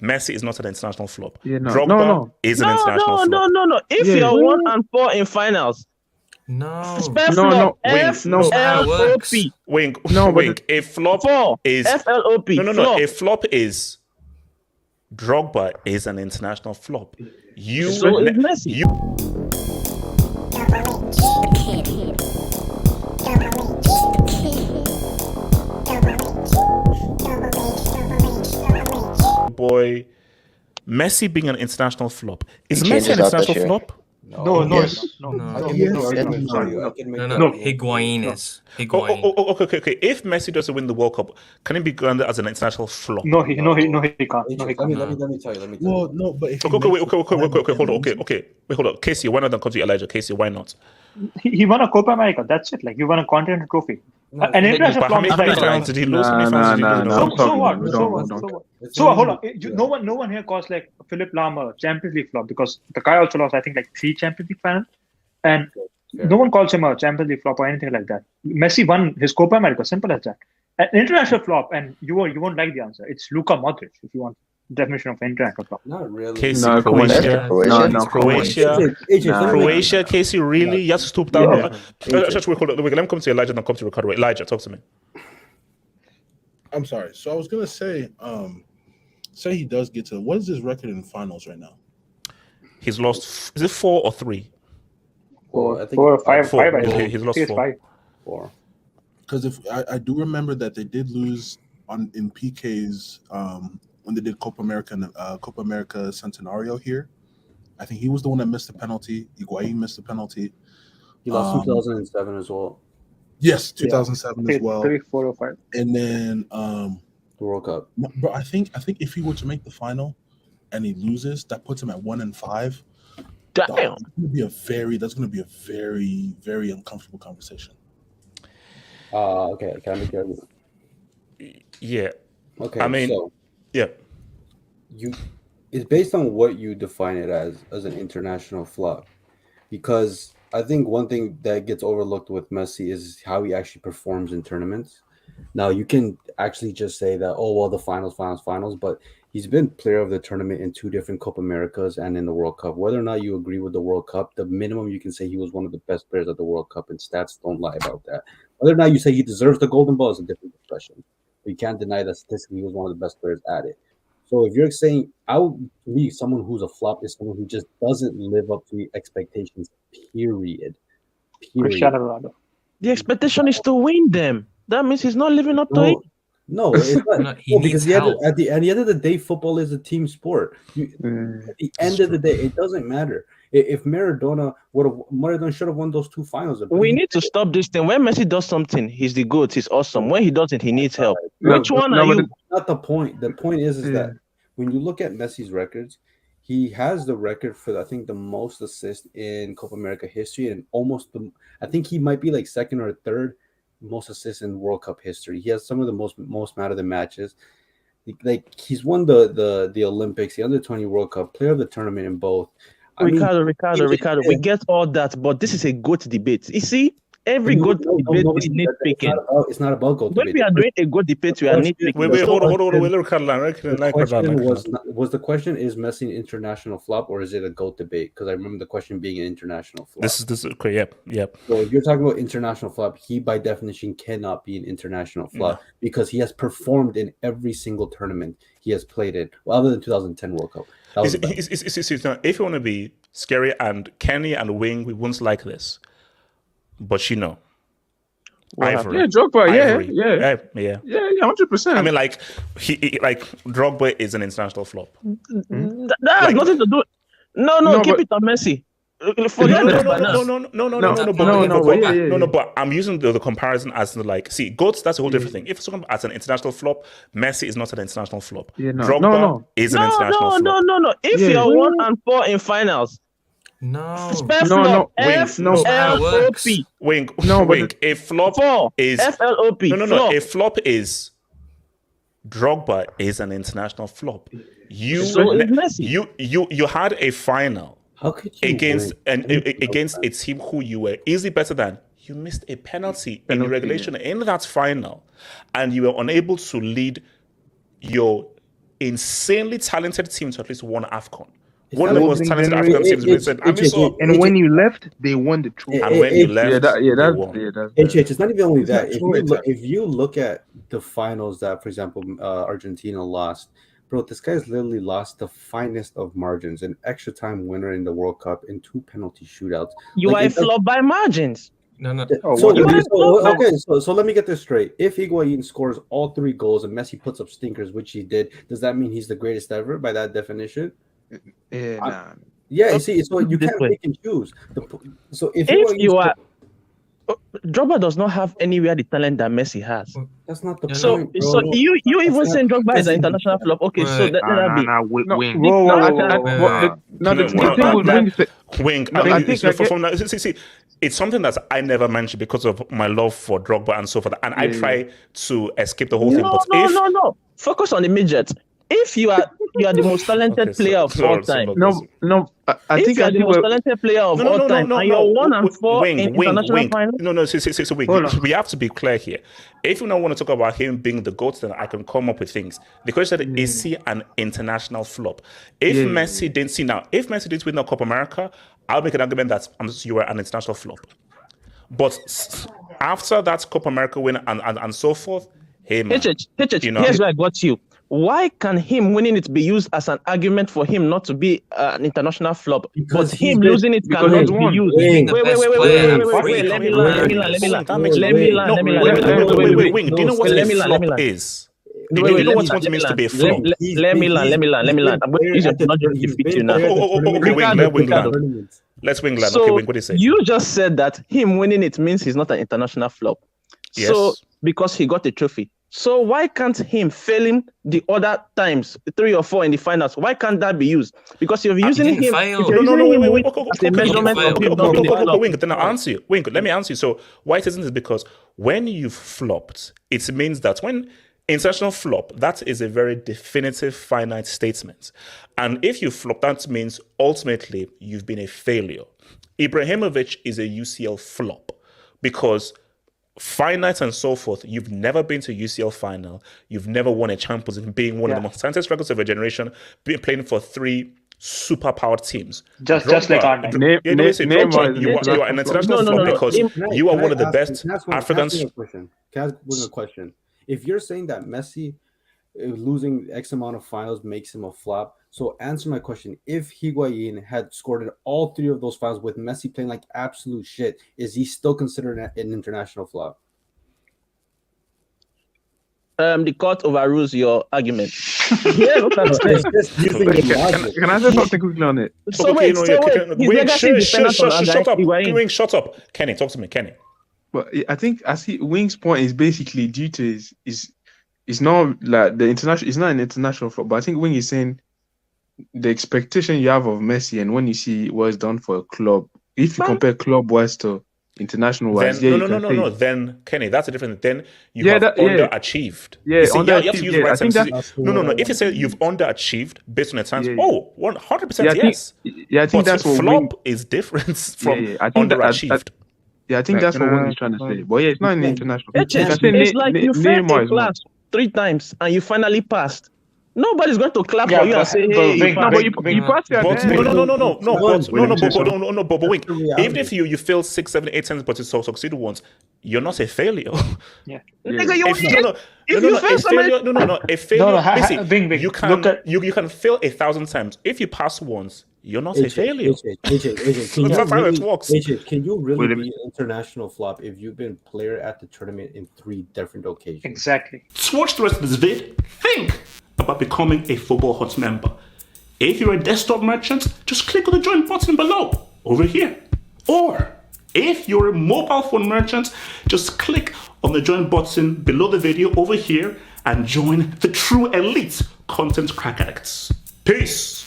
Messi is not an international flop. Yeah, no, Drogba no. is an international flop. No. If Yeah. you're 1-4 in finals, No. spell No, flop. Wing, no. FLOP. Wing, No, but Wing. A flop Four. is FLOP. no. Flop. A flop is Drogba is an international flop. You, So is Messi. you. Boy, Messi being an international flop. Is Messi an international flop? No. Higuain is. Okay. If Messi doesn't win the World Cup, can he be granted as an international flop? No, he can't. No, he can't. Let me tell you. Well, no, but if Okay, wait, hold on. Okay, wait, hold on. Casey, why not then come to Elijah? Casey, why not? He won a Copa America. That's it. Like, you won a continental trophy. An international But how flop. many times did he lose? How many times did he lose? So what? So hold on. No one here calls like Philip Lahm a Champions League flop because the guy also lost, I think, like 3 Champions League finals, and no one calls him a Champions League flop or anything like that. Messi won his Copa America. Simple as that. An international flop, and you won't like the answer. It's Luka Modric. If you want definition of international flop. Not really. Casey, No, Croatia. Croatia. Croatia, Casey, really? You have to stoop down. Let me come to Elijah and come to Ricardo. Elijah, talk to me. I'm sorry. So I was gonna say, say he does get to. What is his record in finals right now? He's lost. Is it 4 or 3? 4. I think 4 or 5. Four. 5. I think. He's lost 4. 4. Because if I do remember that they did lose in PKs when they did Copa America Centenario here. I think he was the one that missed the penalty. Higuain missed the penalty. He lost 2007 as well. Yes, 2007 as well. 3, 4, or 5. And then The World Cup. but I think if he were to make the final and he loses, that puts him at 1-5. Damn. That's gonna be a very, very uncomfortable conversation. Okay. Can I make it? Yeah. Okay. I mean, so yeah. it's based on what you define it as an international flop, because I think one thing that gets overlooked with Messi is how he actually performs in tournaments. Now you can actually just say that, oh well, the finals, but he's been player of the tournament in 2 different Copa Americas and in the World Cup. Whether or not you agree with the World Cup, the minimum you can say he was one of the best players at the World Cup, and stats don't lie about that. Whether or not you say he deserves the Golden Ball is a different discussion. But you can't deny that statistically he was one of the best players at it. So if you're saying, to me, someone who's a flop is someone who just doesn't live up to the expectations, period. Cristiano Ronaldo. The expectation is to win them. That means he's not living up to it. No, it's not. He Because needs help. at the end of the day, football is a team sport. At the end of the day, it doesn't matter. If Maradona should have won those 2 finals. We need to stop this thing. When Messi does something, he's the GOAT. He's awesome. When he doesn't, he needs help. Which one are you? Not the point. The point is that when you look at Messi's records, he has the record for, I think, the most assists in Copa America history, and I think he might be like 2nd or 3rd most assists in World Cup history. He has some of the most man of the matches. Like, he's won the Olympics, the Under-20 World Cup, player of the tournament in both. Ricardo, we get all that, but this is a GOAT debate. You see, every GOAT debate is nitpicking. It's not about GOAT When debate. we are doing a GOAT debate, we are nitpicking. Wait, hold on. Was the question, is Messi an international flop or is it a GOAT debate? Because I remember the question being an international flop. This is okay. Yep. So if you're talking about international flop, he by definition cannot be an international flop because he has performed in every single tournament he has played in, other than 2010 World Cup. If you want to be scary, and Kenny and Wing, we won't like this, but Ivory. Yeah, Drogba. Ivory. Yeah, 100%. I mean, like Drogba is an international flop. That has nothing to do. No, keep it on Messi. Forget No, but I'm using the comparison as like, see, GOATs, that's a whole different thing. If someone as an international flop, Messi is not an international flop. Drogba is an international flop. No. If you're 1-4 in finals, spell flop. FLOP. Wing. A flop is FLOP. No. A flop is Drogba is an international flop. You had a final. How could you against a team who you were easily better than. You missed a penalty in regulation in that final, and you were unable to lead your insanely talented team to at least one AFCON. One of the most talented African teams. And when you left, they won the trophy. And when you left, they won. It's not even only that. If you look at the finals that, for example, Argentina lost, bro, this guy's literally lost the finest of margins, an extra time winner in the World Cup and 2 penalty shootouts. You are flopped by margins. No. So let me get this straight. If Higuain scores all 3 goals and Messi puts up stinkers, which he did, does that mean he's the greatest ever by that definition? Yeah, you see, so you can't pick and choose. So if you are, Drogba does not have anywhere the talent that Messi has. That's not the point. So you even saying Drogba is an international flop? Okay, so that be Wing. It's something that I never mentioned because of my love for Drogba and so forth, and I try to escape the whole thing. But no. Focus on the midget. If you are the most talented player of all time. I think you are the most talented player of all time, and you're 1-4 in international finals. We have to be clear here. If you don't want to talk about him being the GOAT, then I can come up with things. The question is he an international flop? If Messi didn't win the Copa America, I'll make an argument that you were an international flop. But after that Copa America win and so forth, hey man, here's where I got you. Why can him winning it be used as an argument for him not to be an international flop? But him losing it cannot be used. Wait. Let me land. Do you know what a flop is? Do you know what it means to be a flop? Let me land. I'm going to use your technology to defeat you now. Let's wing land. Okay, Wing, what do you say? You just said that him winning it means he's not an international flop. Yes. So, because he got the trophy. So why can't him failing the other times, 3 or 4 in the finals? Why can't that be used? Because you're using him. Wait. As a measurement of him. Wing, then I'll answer you. Wing, let me answer you. So why it isn't is because when you've flopped, it means that when international flop, that is a very definitive, finite statement. And if you flop, that means ultimately you've been a failure. Ibrahimovic is a UCL flop because finite and so forth, you've never been to UCL final, you've never won a Champions League, being one of the most talented records of a generation, playing for 3 super-powered teams. Just like Argentina. You are an international flop because you are one of the best Africans. Can I ask a question? If you're saying that Messi losing X amount of finals makes him a flop, so answer my question. If Higuain had scored in all 3 of those finals with Messi playing like absolute shit, is he still considered an international flop? The court overrules your argument. Can I say something quickly on it? Shut up. Kenny, talk to me, Kenny. But I think Wing's point is basically due to it's not like the international. It's not an international flop, but I think Wing is saying the expectation you have of Messi and when you see what is done for a club, if you compare club-wise to international-wise, no. Then Kenny, that's a different. Then you have underachieved. No. If you say you've underachieved based on the times, 100% yes. I think that's what flop is different from underachieved. I think that's what Wing is trying to say. But it's not an international. It's like you failed a class 3 times and you finally passed. Nobody's going to clap for you and say, "Hey, but you passed your But Wing, even if you fail 6, 7, 8 times, but you succeed once, you're not a failure. A failure. You can fail 1,000 times. If you pass once, you're not a failure. That's how it works. Can you really be an international flop if you've been player at the tournament in 3 different occasions? Exactly. To watch the rest of this vid, think about becoming a Football Hut member. If you're a desktop merchant, just click on the join button below, over here. Or if you're a mobile phone merchant, just click on the join button below the video over here and join the true elite content crack addicts. Peace.